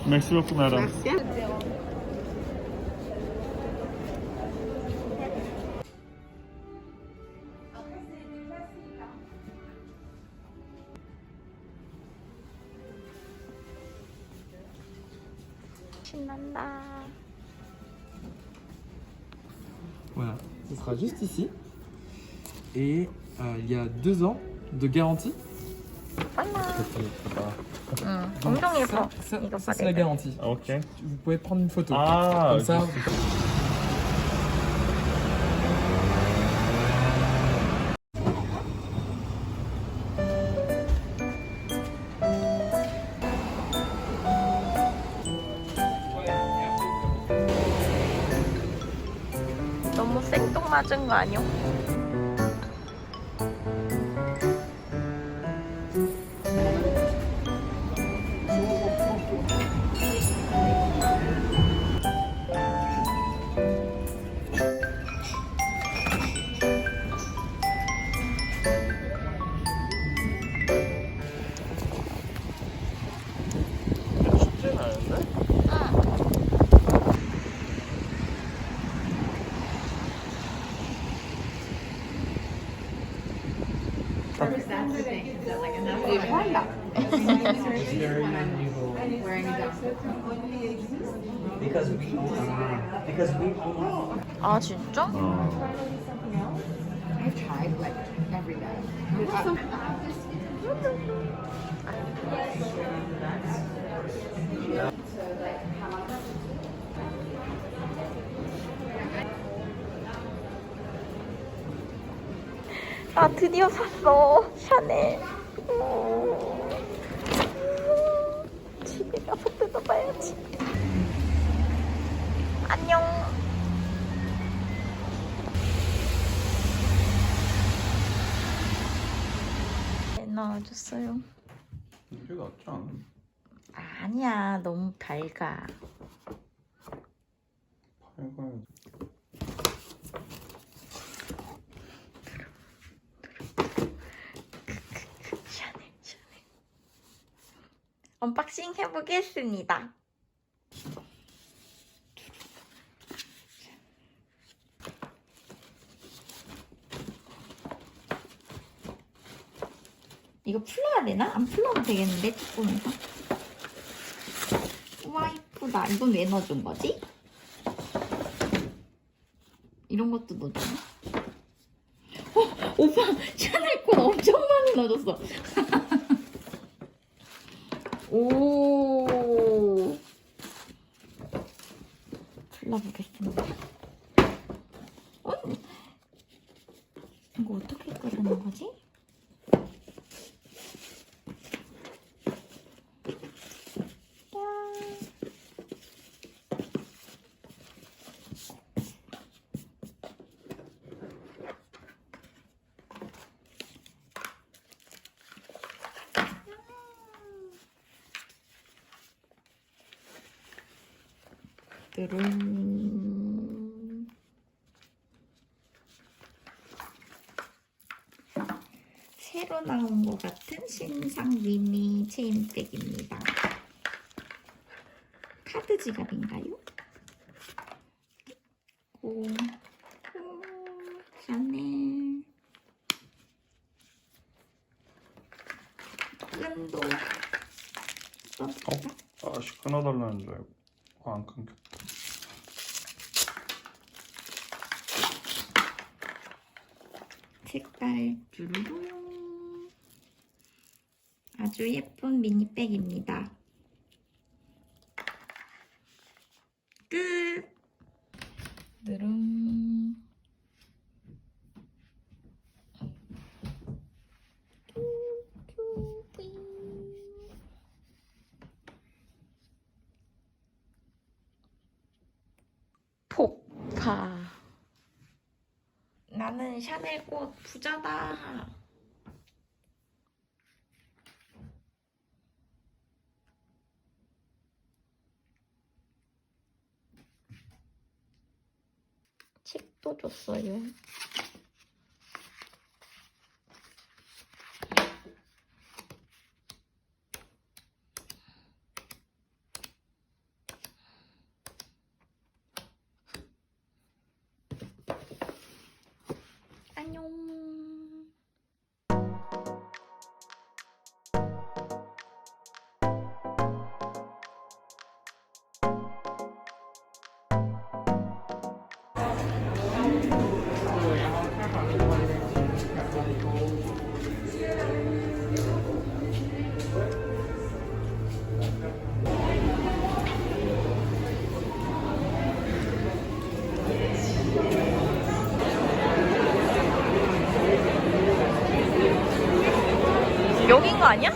Merci beaucoup, madame. 신난다. Voilà, ce sera juste ici. Et il y a 2 ans de garantie. 빨라. 응, Donc 엄청 예뻐. ça, 이거 ça, c'est la garantie. Ok. Vous pouvez prendre une photo. Ah, Comme ça. 너무 생뚱맞은 거 아니야? 쉽지는 않은데? 아 진짜? 나 드디어 샀어 샤넬. 집에 가서 뜯어봐야지. 안녕. 나와줬어요. 이게 낫지 않아? 아니야, 너무 밝아. 밝아야지. 샤넬. 언박싱 해보겠습니다. 이거 풀러야 되나? 안 풀러도 되겠는데, 조금해서. 우와, 이쁘다. 이건 왜 넣어준 거지? 이런 것도 넣어주나? 오빠, 샤넬 건 엄청 많이 넣어줬어. 오. 풀러보겠습니다. 이거 어떻게 끄는 거지? 새로 나온 것 같은 신상 미니 체인백입니다. 카드 지갑인가요? 오, 샤넬. 끈도 써볼까? 아씨, 끊어달라는 줄 알고. 안 끊겼다. 색깔 쭈루루. 아주 예쁜 미니백입니다. 끝! 누룽. 폭파. 나는 샤넬 꽃 부자다. 책도 줬어요. 여긴 거 아니야?